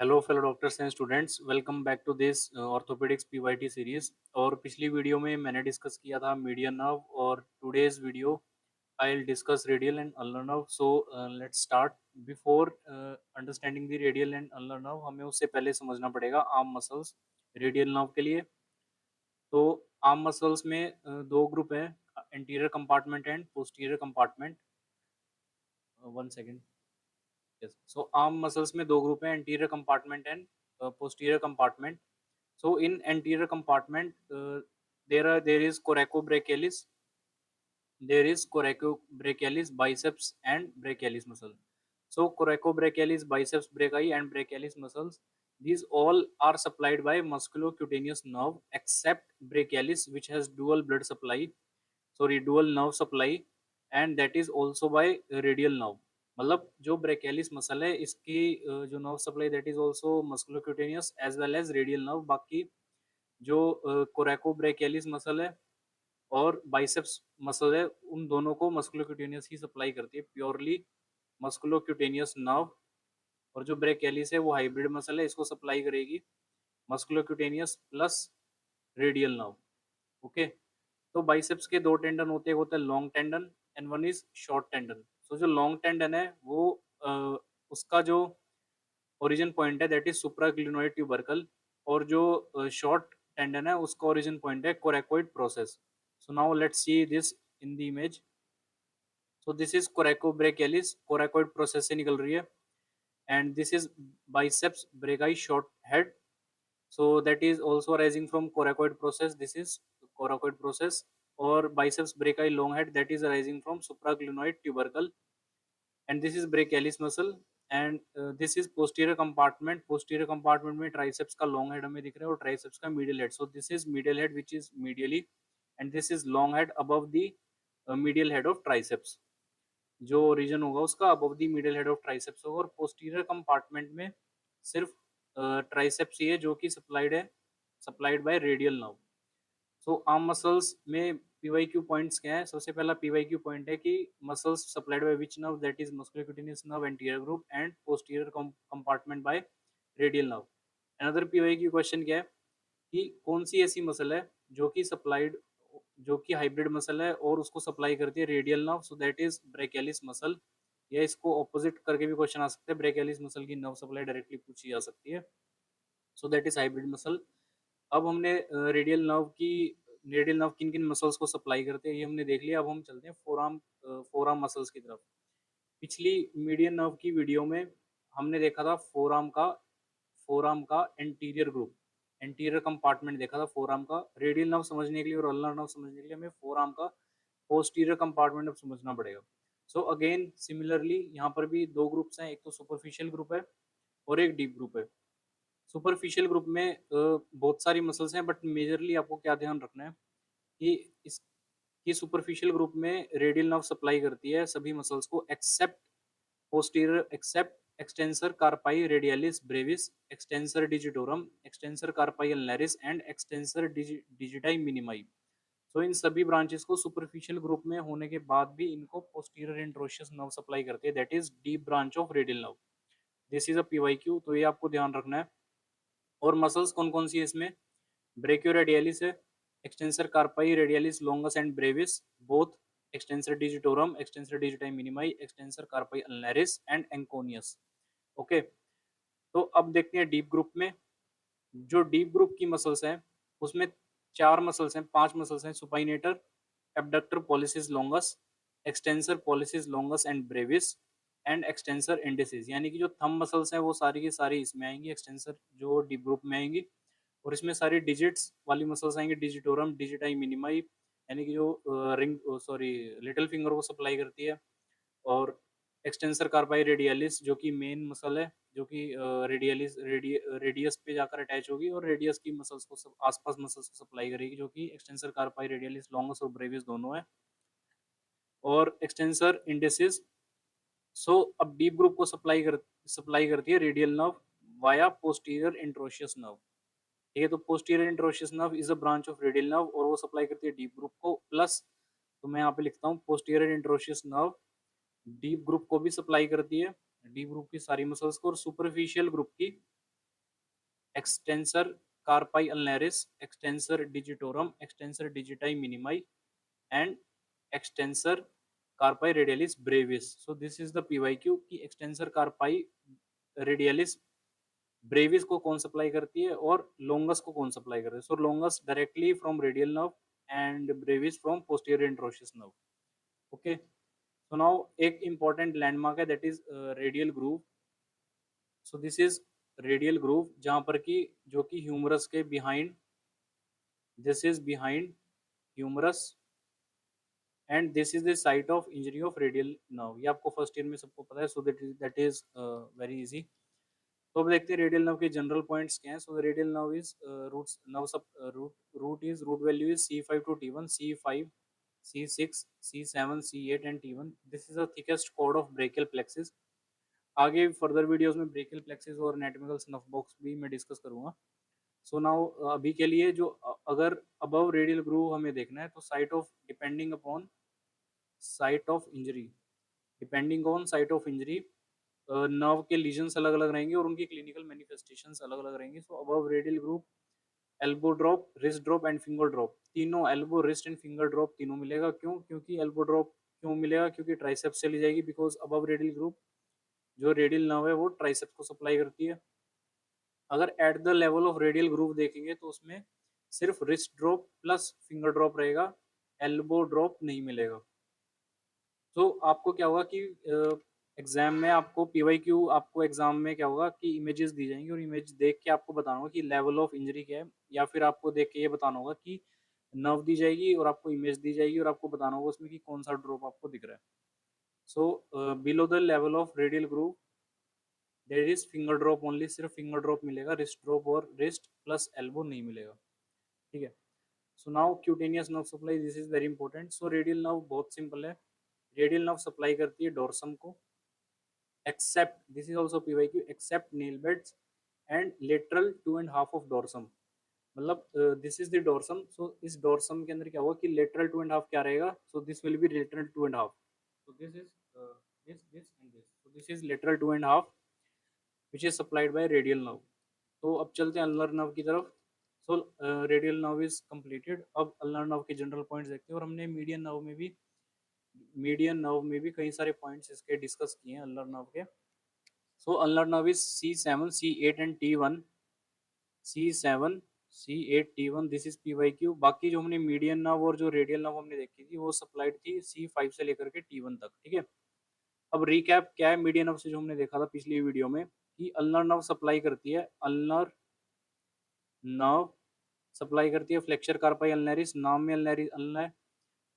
Hello fellow doctors and students, welcome back to this orthopaedics PYT series. और पिछली video में मैंने discuss किया था मीडियन नर्व, और today's video I will discuss radial and ulnar nerve. So let's start. Before understanding the radial and ulnar nerve, हमें उससे पहले समझना पड़ेगा आर्म मसल्स रेडियल नर्व के लिए। तो आर्म मसल्स में दो ग्रुप हैं, anterior compartment and posterior compartment. One second. Yes. So arm muscles में दो ग्रुप हैं, anterior compartment and posterior compartment. So in anterior compartment, there is coracobrachialis, biceps and brachialis muscle. So coracobrachialis, biceps brachii and brachialis muscles, these all are supplied by musculocutaneous nerve except brachialis, which has dual nerve supply, and that is also by radial nerve. मतलब जो brachialis muscle है इसकी जो nerve supply that is also musculocutaneous as well as radial nerve. बाकी जो कोरेको brachialis muscle है और biceps muscle है, उन दोनों को मस्कुलोक्यूटेनियस ही सप्लाई करती है, प्योरली मस्कुलोक्यूटेनियस नर्व। और जो ब्रेकियलिस है वो हाइब्रिड मसल है, इसको सप्लाई करेगी musculocutaneous plus radial nerve. Okay. तो बाइसेप्स के दो टेंडन होते हैं, होता है long tendon and one is short tendon. So जो लॉन्ग टेंडन है वो उसका जो ओरिजिन पॉइंट है दैट इज सुप्राक्लिनोइड ट्यूबरकल, और जो शॉर्ट टेंडन है उसका ओरिजिन पॉइंट है coracoid process. So now let's see this in the image. So this is coracobrachialis, coracoid process से निकल रही है, and this is biceps brachii short head. So that is also arising from coracoid process. This is coracoid process. Or biceps brachii long head, that is arising from supraglenoid tubercle, and this is brachialis muscle. And this is posterior compartment. Posterior compartment में triceps का long head हमें दिख रहा है और triceps का medial head. So this is medial head which is medially, and this is long head above the medial head of triceps. जो reason होगा उसका above the medial head of triceps होगा, और posterior compartment में सिर्फ triceps ही है जो कि supplied by radial nerve. So arm muscles में पीवाईक्यू पॉइंट्स क्या है? सबसे पहला पीवाईक्यू पॉइंट है कि muscles supplied by which nerve, that is musculocutaneous nerve anterior group and posterior compartment bye radial nerve. Another PYQ question क्या है कि कौन सी ऐसी मसल है जो कि हाइब्रिड मसल है और उसको सप्लाई करती है radial nerve? So that is brachialis muscle. या इसको ऑपोजिट करके भी क्वेश्चन आ सकते हैं, ब्रेकियलिस मसल की नर्व सप्लाई डायरेक्टली पूछी जा सकती है। So that is hybrid muscle. अब हमने रेडियल नर्व किन किन मसल्स को सप्लाई करते हैं ये हमने देख लिया। अब हम चलते हैं फोर आर्म मसल्स की तरफ। पिछली मीडियन नर्व की वीडियो में हमने देखा था फोर आर्म का एंटीरियर कंपार्टमेंट देखा था फोर आर्म का। रेडियल नर्व समझने के लिए और अल्नर नर्व समझने के लिए हमें फोर आर्म का पोस्टीरियर कंपार्टमेंट अब समझना पड़ेगा। सो अगेन सिमिलरली यहाँ पर भी दो ग्रुप्स हैं, एक तो सुपरफिशियल ग्रुप है और एक डीप ग्रुप है। सुपरफिशियल ग्रुप में बहुत सारी मसल्स हैं, बट मेजरली आपको क्या ध्यान रखना है कि इसकी सुपरफिशियल ग्रुप में रेडियल नर्व सप्लाई करती है सभी मसल्स को except extensor carpi radialis brevis, extensor digitorum, extensor carpi ulnaris and extensor digiti minimi. So in सभी ब्रांचेस को सुपरफिशियल ग्रुप में होने के बाद भी इनको पोस्टीरियर इंट्रोशियस नर्व सप्लाई करती है, that is deep branch of radial nerve. This is a PYQ, तो ये आपको ध्यान रखना है। और मसल्स कौन कौन सी है इसमें? ब्रेकियोरेडियलिस है, extensor carpi radialis longus and brevis both, extensor digitorum, extensor digiti minimi, extensor carpi ulnaris and anconeus. Okay. तो अब देखते हैं डीप ग्रुप में। जो डीप ग्रुप की मसल्स हैं उसमें चार मसल्स हैं, पांच मसल्स हैं, supinator, abductor pollicis longus, extensor pollicis longus and brevis and extensor indicis. यानी कि जो थंब मसल्स हैं वो सारी की सारी इसमें आएंगी, एक्सटेंसर जो डीप ग्रुप में आएंगी। और इसमें सारी डिजिट्स वाली मसल्स आएंगे, डिजिटोरम, डिजिटाई मिनिमाई, यानी कि जो रिंग सॉरी लिटिल फिंगर को सप्लाई करती है। और एक्सटेंसर कार्पाई रेडियलिस जो कि मेन मसल है, जो कि रेडियस पे जाकर अटैच होगी और रेडियस की मसल्स को आसपास मसल्स को सप्लाई करेगी, जो कि एक्सटेंसर कार्पाई रेडियलिस लॉन्गस और ब्रेविस दोनों है। और एक्सटेंसर इंडेसिस। सो अब डीप ग्रुप को सप्लाई करती है radial nerve via posterior interosseous nerve. ठीक है, तो posterior interosseous nerve is a branch of radial nerve और वो सप्लाई करती है डीप ग्रुप को। प्लस तो मैं यहाँ पे लिखता हूँ posterior interosseous nerve deep group को भी सप्लाई करती है, डीप ग्रुप की सारी मसल्स को, और सुपरफिशियल ग्रुप की extensor carpi ulnaris, extensor digitorum, extensor digiti minimi, and extensor carpi radialis brevis. So this is the PYQ कि एक्सटेंसर कार्पाई रेडियलिस ब्रेविस को कौन सप्लाई करती है और लोंगस को कौन सप्लाई करती है. So longus directly from radial nerve and brevis from posterior interosseous nerve. Okay, so now एक इंपॉर्टेंट लैंडमार्क है that is radial groove. So this is radial groove जहां पर कि जो कि ह्यूमरस के behind, this is behind humerus and this is the site of injury of radial nerve. ये आपको फर्स्ट ईयर में सबको पता है. So that is very easy. तो अब देखते हैं रेडियल नर्व के जनरल पॉइंट्स क्या हैं. So the radial nerve is roots nerve सब root value is C5 to T1, C5, C6, C7, C8 and T1. This is the thickest cord of brachial plexus. आगे further videos में brachial plexus और anatomical snuff box भी मैं discuss करूंगा. So now अभी के लिए जो अगर अबव रेडियल ग्रूव हमें देखना है तो site of depending upon site of injury, depending on site of injury nerve के लीजन्स अलग अलग रहेंगे और उनकी क्लिनिकल मैनिफेस्टेशंस अलग अलग रहेंगी. So above radial groove elbow drop, wrist drop and finger drop, तीनों elbow, wrist and finger drop तीनों मिलेगा. क्यों? क्योंकि एल्बो ड्रॉप क्यों मिलेगा? क्योंकि ट्राइसेप्स चली जाएगी. बिकॉज अबव रेडियल ग्रूव जो रेडियल नर्व है वो ट्राइसेप्स को सप्लाई करती है. अगर at the level of radial groove देखेंगे तो उसमें सिर्फ wrist drop plus finger drop रहेगा, एल्बो ड्रॉप नहीं मिलेगा. तो आपको क्या होगा कि एग्जाम में आपको पीवाईक्यू, आपको एग्जाम में क्या होगा कि इमेजेस दी जाएंगी और इमेज देख के आपको बताना होगा कि लेवल ऑफ इंजरी क्या है, या फिर आपको देख के ये बताना होगा कि नर्व दी जाएगी और आपको इमेज दी जाएगी और आपको बताना होगा उसमें कि कौन सा ड्रॉप आपको दिख रहा है. So below the level of radial groove there is finger drop only, सिर्फ फिंगर ड्रॉप मिलेगा, रिस्ट ड्रॉप और रिस्ट प्लस एल्बो नहीं मिलेगा. ठीक है. So now cutaneous nerve supply, this is very important. So radial nerve बहुत simple है. Radial nerve supply करती है डोर्सम को, except this is also PYQ, except nail beds and lateral 2.5 of dorsum. मतलब दिस इज द डोर्सम. सो इस dorsum के अंदर क्या होगा कि लेटरल 2.5 क्या रहेगा. सो this will B lateral 2.5. So this is this and this. So this is lateral 2.5 which is supplied by radial nerve. तो अब चलते हैं अल्नर नर्व की तरफ. सो रेडियल नर्व इज कंप्लीटेड. अब अल्नर नर्व के जनरल पॉइंट्स देखते हैं. और हमने मीडियन नर्व में भी कई सारे पॉइंट्स इसके डिस्कस किए हैं अल्नर नर्व के. So ulnar nerve is C7, C8 and T1, C7, C8, T1. This is PYQ. बाकी जो हमने मीडियन नर्व और जो रेडियल नर्व हमने देखी थी वो सप्लाइड थी C5 से लेकर के T1 तक. ठीक है. अब रिकैप क्या है मीडियन नर्व से जो हमने देखा था पिछली वीडियो में कि अल्नर नर्व सप्लाई करती है, अल्नर नर्व सप्लाई करती है फ्लेक्सर कार्पाई अल्नेरिस, नाम में अल्नेरिस अल्ना है,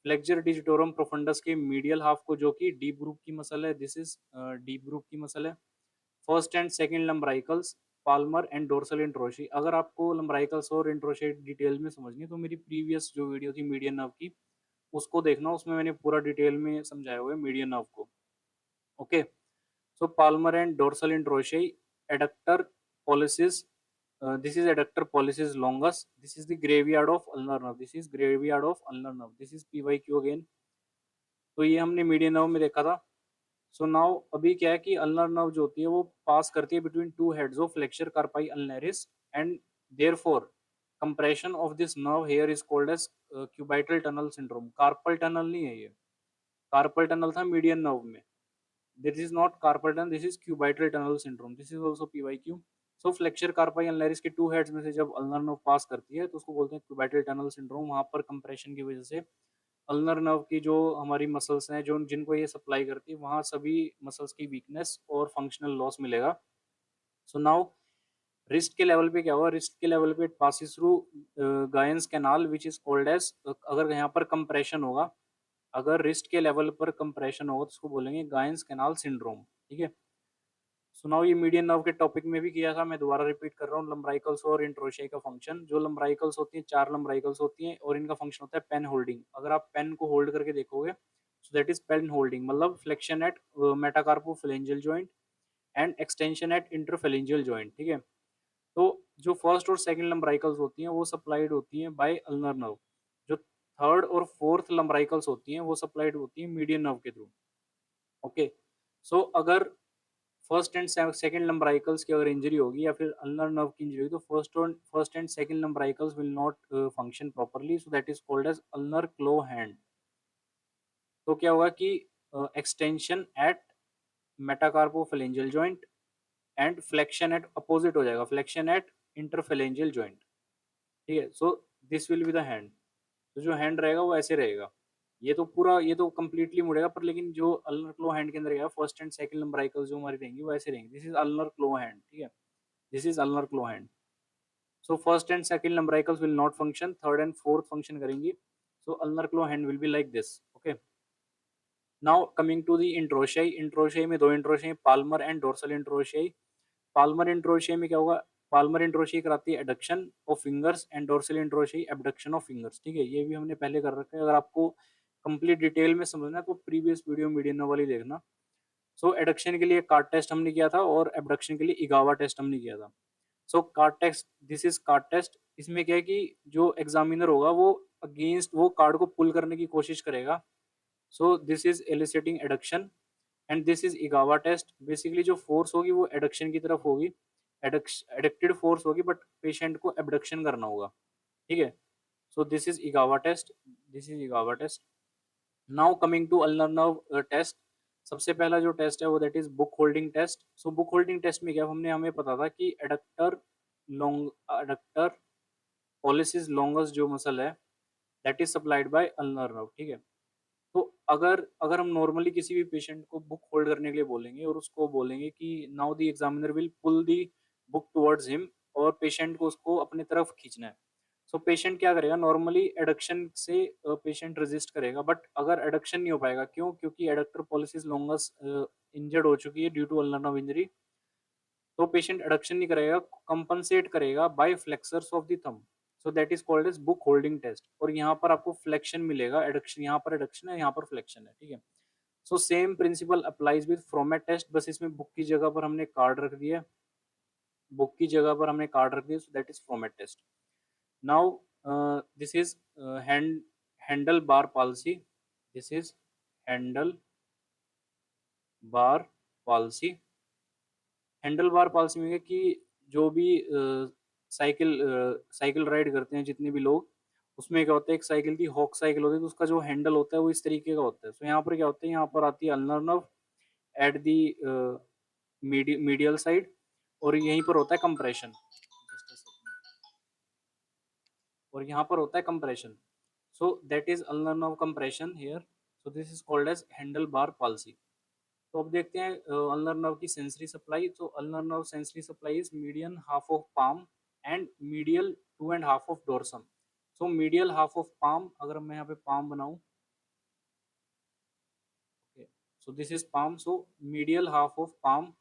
फ्लेक्सर डिजिटोरम प्रोफंडस के मीडियल हाफ को जो कि डीप ग्रुप की मसल है. दिस इज डीप ग्रुप की मसल है. First and second lumbricals palmar and dorsal interossei. अगर आपको लंब्राइकल्स और इंट्रोशी डिटेल में समझनी है तो मेरी प्रीवियस जो वीडियो थी मीडियन नर्व की उसको देखना, उसमें मैंने पूरा डिटेल में समझाया हुआ है मीडियन नर्व को. Okay. So palmar and dorsal interossei, adductor pollicis, this is adductor pollicis longus, this is the graveyard of ulnar nerve, this is graveyard of ulnar nerve, this is PYQ again. तो ये हमने median nerve में देखा था. So now अभी क्या है कि अल्नर नर्व जो होती है वो पास करती है between two heads of flexor carpi ulnaris and therefore compression of this nerve here is called as cubital tunnel syndrome. Carpal tunnel नहीं है ये, कार्पल टनल था मीडियन नर्व में. This is not carpal tunnel, this is cubital tunnel syndrome. This is also PYQ. So flexor carpi ulnaris के two heads में से जब ulnar nerve पास करती है तो उसको बोलते हैं क्यूबाइटल टनल सिंड्रोम. वहां पर कंप्रेशन की वजह से अल्नर नर्व की जो हमारी मसल्स हैं जो जिनको ये सप्लाई करती है वहाँ सभी मसल्स की वीकनेस और फंक्शनल लॉस मिलेगा. सो नाउ रिस्ट के लेवल पे क्या हुआ, रिस्ट के लेवल पे it passes through Guyon's canal which is called as, अगर यहाँ पर कंप्रेशन होगा, अगर रिस्ट के लेवल पर कंप्रेशन होगा तो उसको बोलेंगे गायंस कैनाल सिंड्रोम. ठीक है. सुनाओ ये मीडियन नर्व के टॉपिक में भी किया था, मैं दोबारा रिपीट कर रहा हूँ. लंब्राइकल्स और इंट्रोशिया का फंक्शन, जो लंब्राइकल्स होती हैं 4 लंब्राइकल्स होती हैं और इनका फंक्शन होता है पेन होल्डिंग. अगर आप पेन को होल्ड करके देखोगे so that is pen holding, मतलब flexion at metacarpophalangeal joint and extension at interphalangeal joint. ठीक है. तो जो फर्स्ट और सेकंड लंब्राइकल्स होती हैं वो सप्लाइड होती हैं बाय अल्नर नर्व. जो थर्ड और फोर्थ लंब्राइकल्स होती हैं वो सप्लाइड होती हैं मीडियन नर्व के थ्रू. ओके. सो अगर फर्स्ट एंड सेकंड लंबराइकल्स की अगर इंजरी होगी या फिर अल्नर नर्व की इंजरी होगी तो first and second lumbricals will not function properly, so that is called as ulnar claw hand. तो क्या होगा कि extension at metacarpophalangeal joint and flexion at opposite हो जाएगा, फ्लेक्शन एट इंटरफेलेंजियल जॉइंट। ठीक है, so this will be the hand. तो जो हैंड रहेगा वो ऐसे रहेगा, ये तो पूरा ये तो कंप्लीटली मुड़ेगा, पर लेकिन जो अल्नर क्लो हैंड के अंदर रहेगा फर्स्ट एंड सेकंड लंबराइकल जो हमारी रहेंगी वो ऐसे रहेंगी। This is ulnar claw hand. ठीक है, this is ulnar claw hand. So first and second lumbricals will not function, third and fourth function करेंगी। So ulnar claw hand will be like this. Okay, now coming to the interossei. Interossei में दो interossei, palmar and dorsal interossei. Palmar interossei में क्या होगा, palmar interossei कराती है adduction of fingers and dorsal interossei abduction of fingers. ठीक है, ये भी हमने पहले कर रखा है, अगर आपको कंप्लीट डिटेल में समझना है तो प्रीवियस वीडियो मीडियन वाली देखना। सो एडक्शन के लिए कार्ड टेस्ट हमने किया था और एबडक्शन के लिए इगावा टेस्ट हमने किया था। So card test, this is card test. इसमें क्या है कि जो एग्जामिनर होगा वो अगेंस्ट वो कार्ड को पुल करने की कोशिश करेगा। So this is eliciting adduction and this is Egawa test. Basically जो फोर्स होगी वो एडक्शन की तरफ होगी, एडक्टेड फोर्स होगी, बट पेशेंट को एबडक्शन करना होगा। ठीक है, so this is Egawa test, this is Egawa test. Now coming to ulnar nerve test. सबसे पहला जो टेस्ट है वो that is book holding test. So book holding test में क्या हमने हमें पता था कि adductor long adductor pollicis longus जो मसल है that is supplied by ulnar nerve. ठीक है, तो अगर अगर हम नॉर्मली किसी भी पेशेंट को बुक होल्ड करने के लिए बोलेंगे और उसको बोलेंगे कि now the examiner will pull the book towards him, और पेशेंट को उसको अपने तरफ खींचना है। सो पेशेंट क्या करेगा, नॉर्मली एडक्शन से पेशेंट रेजिस्ट करेगा, बट अगर एडक्शन नहीं हो पाएगा, क्यों, क्योंकि एडक्टर पॉलिसिस लॉन्गस इंजर्ड हो चुकी है due to ulnar nerve injury. तो पेशेंट एडक्शन नहीं करेगा, कंपनसेट करेगा by flexors of the thumb. So that is called as book holding test. और यहाँ पर आपको फ्लेक्शन मिलेगा, एडक्शन यहाँ पर एडक्शन है, यहाँ पर फ्लेक्शन है। ठीक है, so same principle applies with Froment test, बस इसमें बुक की जगह पर हमने कार्ड रख दिया, बुक की जगह पर हमने कार्ड रख दिया, so that is Froment test. Now this is hand handle bar palsy. This is handle bar palsy. Handle bar palsy में है कि जो भी साइकिल राइड करते हैं जितने भी लोग, उसमें क्या होता है, एक साइकिल की हॉक साइकिल होती है तो उसका जो हैंडल होता है वो इस तरीके का होता है। तो यहाँ पर क्या होता है, यहाँ पर आती है ulnar nerve at the medial side, और यहीं पर होता है कंप्रेशन, और यहाँ पर होता है compression. So that is ulnar nerve compression here. So this is called as handle bar policy. तो अब देखते हैं अल्नर नर्व की सेंसरी सप्लाई। तो ulnar nerve sensory supply is median half of palm and medial two and half of dorsum. So medial half of palm, अगर मैं यहाँ पे पाम बनाऊं, so this is palm. So medial half of palm,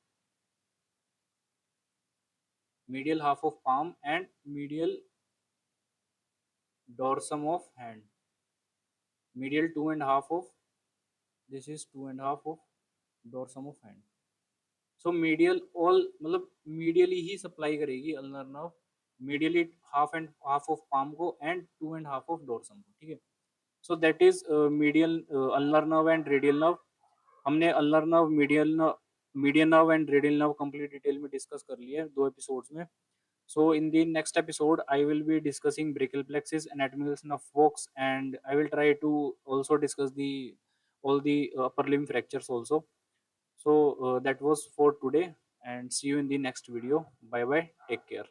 medial half of palm and medial dorsum of hand, medial two and half of, this is two and half of dorsum of hand. So medial all मतलब medially ही supply करेगी ulnar nerve, medially half of palm को and two and half of dorsum को। ठीक है, so that is medial ulnar nerve and radial nerve. हमने ulnar nerve, median nerve and radial nerve complete detail में discuss कर लिया है 2 episodes में। So in the next episode, I will be discussing brachial plexus, anatomical system of Fox, and I will try to also discuss the all the upper limb fractures also. So that was for today, and see you in the next video. Bye bye. Take care.